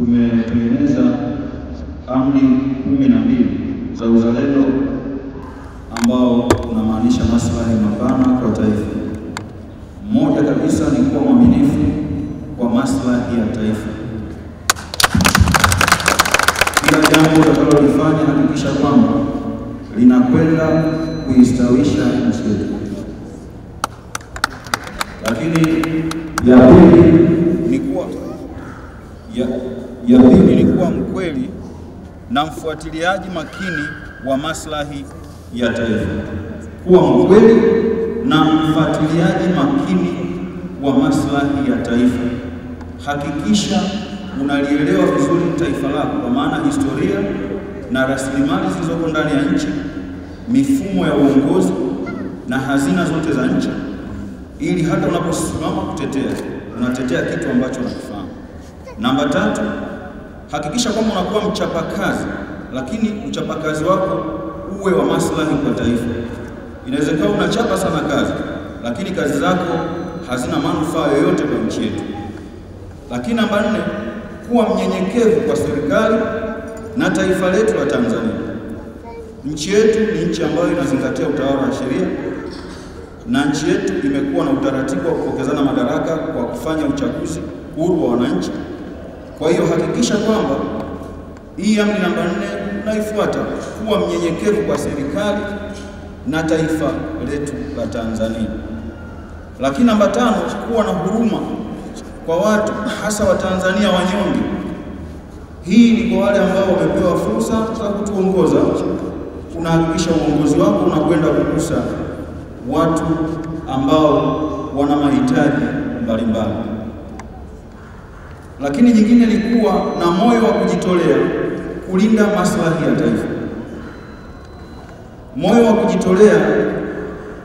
tumetengeneza amri 12 za uzalendo ambao unamaanisha maslahi mapana kwa taifa. Moja kabisa ni kuwa mwaminifu kwa maslahi ya taifa. Kila jambo utakalolifanya hakikisha kwamba linakwenda kuistawisha nchi yetu. Lakini ya pili ni kuwa mkweli na mfuatiliaji makini wa maslahi ya taifa. Kuwa mkweli na mfuatiliaji makini wa maslahi ya taifa. Hakikisha unalielewa vizuri taifa lako, kwa maana historia na rasilimali zilizoko ndani ya nchi, mifumo ya uongozi na hazina zote za nchi, ili hata unaposimama kutetea, unatetea kitu ambacho unakifahamu. Namba 3, hakikisha kwamba unakuwa mchapakazi, lakini uchapakazi wako uwe wa maslahi kwa taifa. Inawezekana unachapa sana kazi, lakini kazi zako hazina manufaa yoyote kwa nchi yetu. Lakini namba 4, kuwa mnyenyekevu kwa serikali na taifa letu la Tanzania. Nchi yetu ni nchi ambayo inazingatia utawala wa sheria, na nchi yetu imekuwa na utaratibu wa kupokezana madaraka kwa kufanya uchaguzi huru wa wananchi. Kwa hiyo hakikisha kwamba hii amri namba 4 unaifuata, kuwa mnyenyekevu kwa serikali na taifa letu la Tanzania. Lakini namba 5, kuwa na huruma kwa watu, hasa wa Tanzania wanyonge. Hii ni kwa wale ambao wamepewa fursa za kutuongoza. Unahakikisha uongozi wako unakwenda kugusa watu ambao wana mahitaji mbalimbali. Lakini nyingine ni kuwa na moyo wa kujitolea kulinda maslahi ya taifa. Moyo wa kujitolea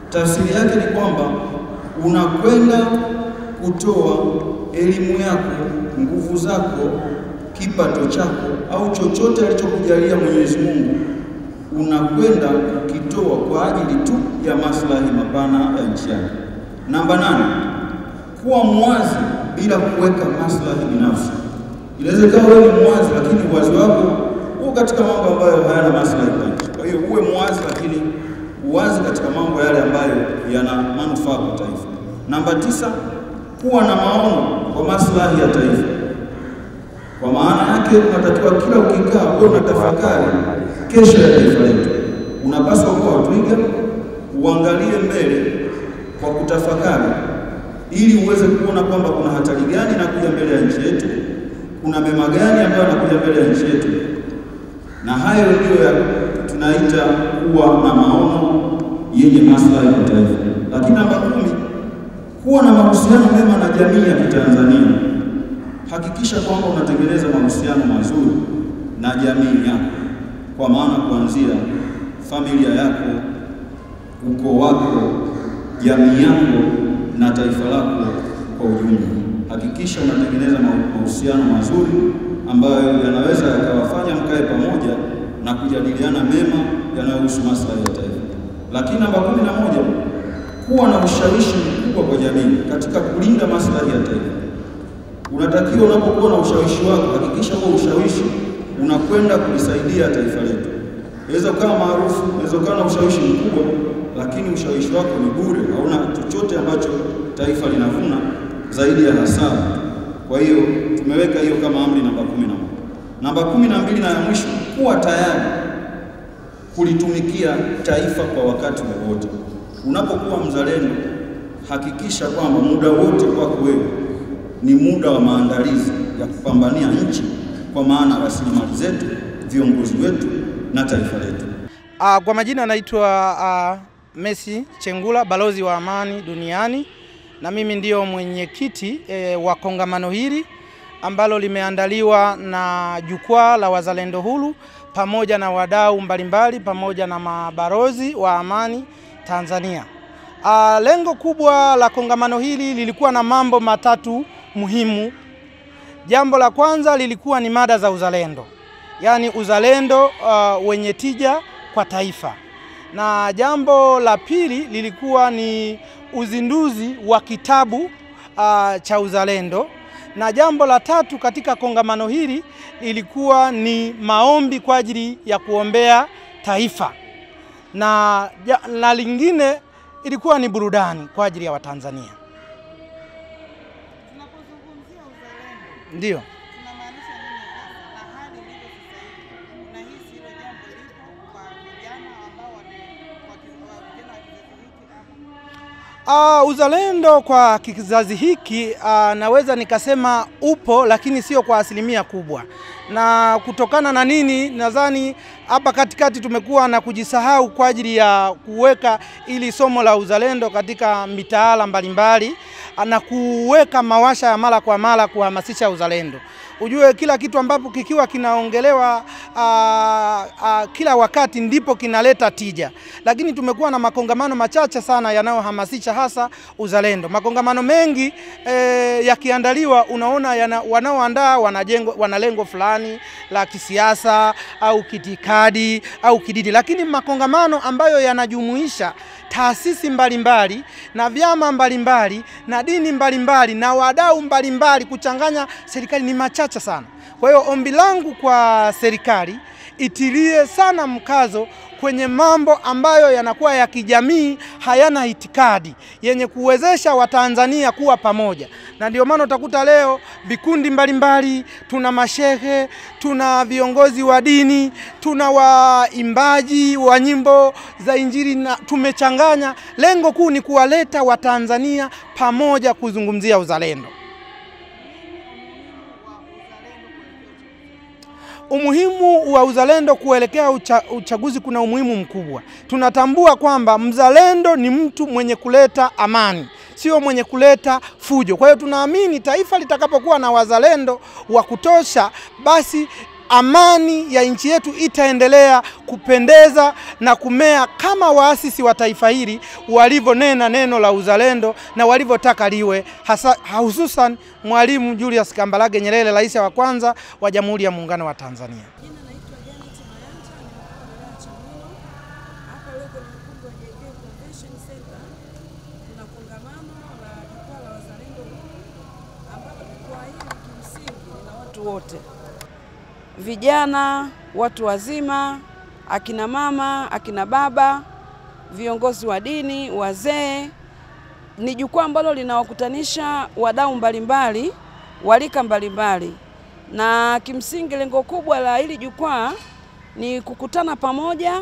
tafsiri yake ni kwamba unakwenda kutoa elimu yako, nguvu zako, kipato chako au chochote alichokujalia Mwenyezi Mungu, unakwenda kukitoa kwa ajili tu ya maslahi mapana ya nchi yako. Namba 8, kuwa mwazi bila kuweka maslahi binafsi. Inawezekana wewe ni mwazi, lakini uwazi wako uko katika mambo ambayo hayana maslahi kwa nchi. Kwa hiyo uwe mwazi, lakini uwazi katika mambo yale ambayo yana manufaa kwa taifa. Namba 9, kuwa na maono kwa maslahi ya taifa. Kwa maana yake unatakiwa kila ukikaa wewe unatafakari kesho ya taifa letu. Unapaswa kuwa twiga, uangalie mbele kwa kutafakari, ili uweze kuona kwamba kuna hatari gani inakuja mbele ya nchi yetu, kuna mema gani ambayo yanakuja mbele ya nchi yetu. Na hayo ndio tunaita kuwa na maono yenye maslahi kwa taifa. Lakini namba 10, kuwa na mahusiano mema na jamii ya Kitanzania. Hakikisha kwamba unatengeneza mahusiano mazuri na jamii yako, kwa maana kuanzia familia yako, ukoo wako, jamii yako na taifa lako kwa ujumla. Hakikisha unatengeneza mahusiano mazuri ambayo yanaweza yakawafanya mkae pamoja na kujadiliana mema yanayohusu maslahi ya taifa. Lakini namba 11, kuwa na ushawishi mkubwa kwa jamii katika kulinda maslahi ya taifa. Unatakiwa unapokuwa na ushawishi wako, hakikisha huo ushawishi unakwenda kulisaidia taifa letu. Inaweza kuwa maarufu, inaweza kuwa na ushawishi mkubwa, lakini ushawishi wako ni bure, hauna chochote ambacho taifa linavuna zaidi ya hasara. Kwa hiyo tumeweka hiyo kama amri namba 11. Namba 12 na ya mwisho, kuwa tayari kulitumikia taifa kwa wakati wowote. Unapokuwa mzalendo, hakikisha kwamba muda wote kwako wewe ni muda wa maandalizi ya kupambania nchi, kwa maana rasilimali zetu, viongozi wetu na taifa letu. Kwa majina anaitwa Messi Chengula, balozi wa amani duniani, na mimi ndio mwenyekiti wa kongamano hili ambalo limeandaliwa na jukwaa la wazalendo huru pamoja na wadau mbalimbali pamoja na mabalozi wa amani Tanzania. Lengo kubwa la kongamano hili lilikuwa na mambo matatu muhimu. Jambo la kwanza lilikuwa ni mada za uzalendo, yani uzalendo wenye tija kwa taifa. Na jambo la pili lilikuwa ni uzinduzi wa kitabu cha uzalendo. Na jambo la tatu katika kongamano hili ilikuwa ni maombi kwa ajili ya kuombea taifa, na lingine ilikuwa ni burudani kwa ajili ya Watanzania. Tunapozungumzia uzalendo, Ndio. tunamaanisha nini hasa na hali ilivyo sasa hivi? Unahisi hilo jambo lipo kwa vijana ambao kwa vijana wa kizazi hiki ama? Uzalendo kwa kizazi hiki naweza nikasema upo, lakini sio kwa asilimia kubwa. Na kutokana na nini? Nadhani hapa katikati tumekuwa na kujisahau kwa ajili ya kuweka ili somo la uzalendo katika mitaala mbalimbali na kuweka mawasha ya mara kwa mara kuhamasisha uzalendo. Ujue kila kitu ambapo kikiwa kinaongelewa kila wakati ndipo kinaleta tija. Lakini tumekuwa na makongamano machache sana yanayohamasisha hasa uzalendo. Makongamano mengi yakiandaliwa unaona wanaoandaa wana lengo fulani la kisiasa au kitikadi au kidini. Lakini makongamano ambayo yanajumuisha taasisi mbalimbali na vyama mbalimbali na dini mbalimbali na wadau mbalimbali kuchanganya serikali ni machache sana. Kwa hiyo ombi langu kwa serikali itilie sana mkazo kwenye mambo ambayo yanakuwa ya kijamii, hayana itikadi, yenye kuwezesha Watanzania kuwa pamoja. Na ndio maana utakuta leo vikundi mbalimbali, tuna mashehe, tuna viongozi wa dini, tuna waimbaji wa nyimbo za Injili, na tumechanganya. Lengo kuu ni kuwaleta Watanzania pamoja kuzungumzia uzalendo. Umuhimu wa uzalendo kuelekea uchaguzi kuna umuhimu mkubwa. Tunatambua kwamba mzalendo ni mtu mwenye kuleta amani, sio mwenye kuleta fujo. Kwa hiyo tunaamini taifa litakapokuwa na wazalendo wa kutosha, basi amani ya nchi yetu itaendelea kupendeza na kumea kama waasisi wa taifa hili walivyonena neno la uzalendo na walivyotaka liwe, hususan Mwalimu Julius Kambarage Nyerere, rais wa kwanza wa Jamhuri ya Muungano wa Tanzania. Wote, vijana, watu wazima, akina mama, akina baba, viongozi wa dini, wazee. Ni jukwaa ambalo linawakutanisha wadau mbalimbali, walika mbalimbali. Na kimsingi lengo kubwa la hili jukwaa ni kukutana pamoja,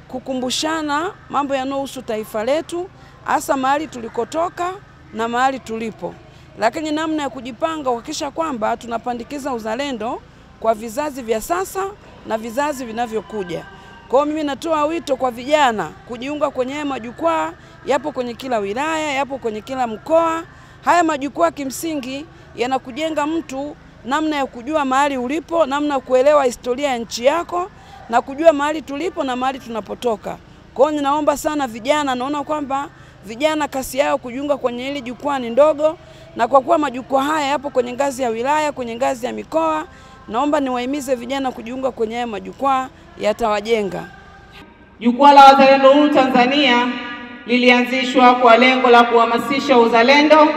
kukumbushana mambo yanayohusu taifa letu, hasa mahali tulikotoka na mahali tulipo. Lakini namna ya kujipanga kuhakikisha kwamba tunapandikiza uzalendo kwa vizazi vya sasa na vizazi vinavyokuja. Kwa hiyo mimi natoa wito kwa vijana kujiunga kwenye majukwaa, yapo kwenye kila wilaya, yapo kwenye kila mkoa. Haya majukwaa kimsingi yanakujenga mtu namna ya kujua mahali ulipo, namna ya kuelewa historia ya nchi yako na kujua mahali tulipo na mahali tunapotoka. Kwa hiyo ninaomba sana vijana, naona kwamba vijana kasi yao kujiunga kwenye hili jukwaa ni ndogo, na kwa kuwa majukwaa haya yapo kwenye ngazi ya wilaya, kwenye ngazi ya mikoa, naomba niwahimize vijana kujiunga kwenye haya majukwaa, yatawajenga. Jukwaa la Wazalendo Huru Tanzania lilianzishwa kwa lengo la kuhamasisha uzalendo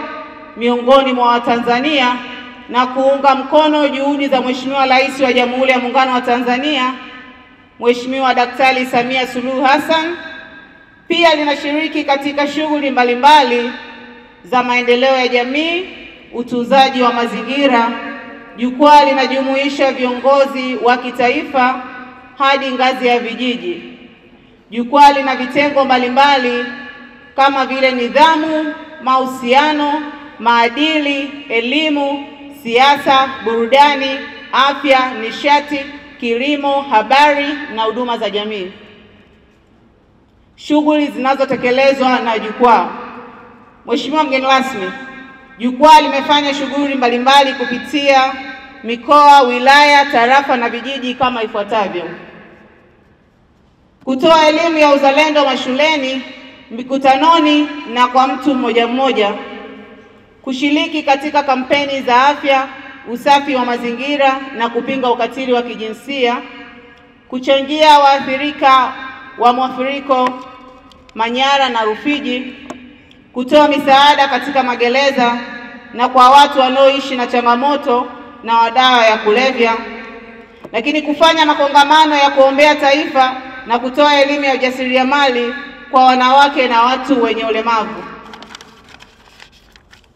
miongoni mwa Watanzania na kuunga mkono juhudi za Mheshimiwa Rais wa Jamhuri ya Muungano wa Tanzania, Mheshimiwa Daktari Samia Suluhu Hassan. Pia linashiriki katika shughuli mbalimbali za maendeleo ya jamii, utunzaji wa mazingira. Jukwaa linajumuisha viongozi wa kitaifa hadi ngazi ya vijiji. Jukwaa lina vitengo mbalimbali kama vile nidhamu, mahusiano, maadili, elimu, siasa, burudani, afya, nishati, kilimo, habari na huduma za jamii. Shughuli zinazotekelezwa na jukwaa. Mheshimiwa mgeni rasmi, jukwaa limefanya shughuli mbalimbali kupitia mikoa, wilaya, tarafa na vijiji kama ifuatavyo: kutoa elimu ya uzalendo mashuleni, mikutanoni na kwa mtu mmoja mmoja, kushiriki katika kampeni za afya, usafi wa mazingira na kupinga ukatili wa kijinsia, kuchangia waathirika wa mafuriko Manyara na Rufiji, kutoa misaada katika magereza, na kwa watu wanaoishi na changamoto na madawa ya kulevya, lakini kufanya makongamano ya kuombea taifa na kutoa elimu ya ujasiriamali kwa wanawake na watu wenye ulemavu,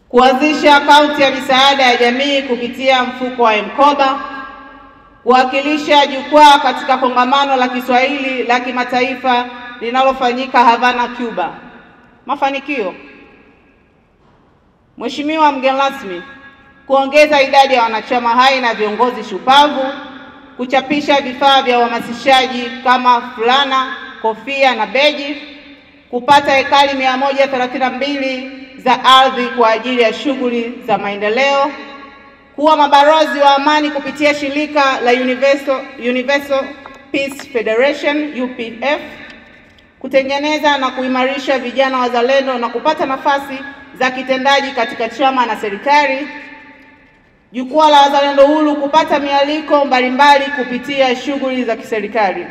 kuanzisha akaunti ya misaada ya jamii kupitia mfuko wa Mkoba, kuwakilisha jukwaa katika kongamano la Kiswahili la kimataifa linalofanyika Havana, Cuba. Mafanikio: Mheshimiwa mgeni rasmi, kuongeza idadi ya wanachama hai na viongozi shupavu, kuchapisha vifaa vya uhamasishaji kama fulana, kofia na beji, kupata ekari 132 za ardhi kwa ajili ya shughuli za maendeleo, kuwa mabalozi wa amani kupitia shirika la Universal Peace Federation UPF, kutengeneza na kuimarisha vijana wazalendo na kupata nafasi za kitendaji katika chama na serikali, jukwaa la wazalendo huru kupata mialiko mbalimbali kupitia shughuli za kiserikali.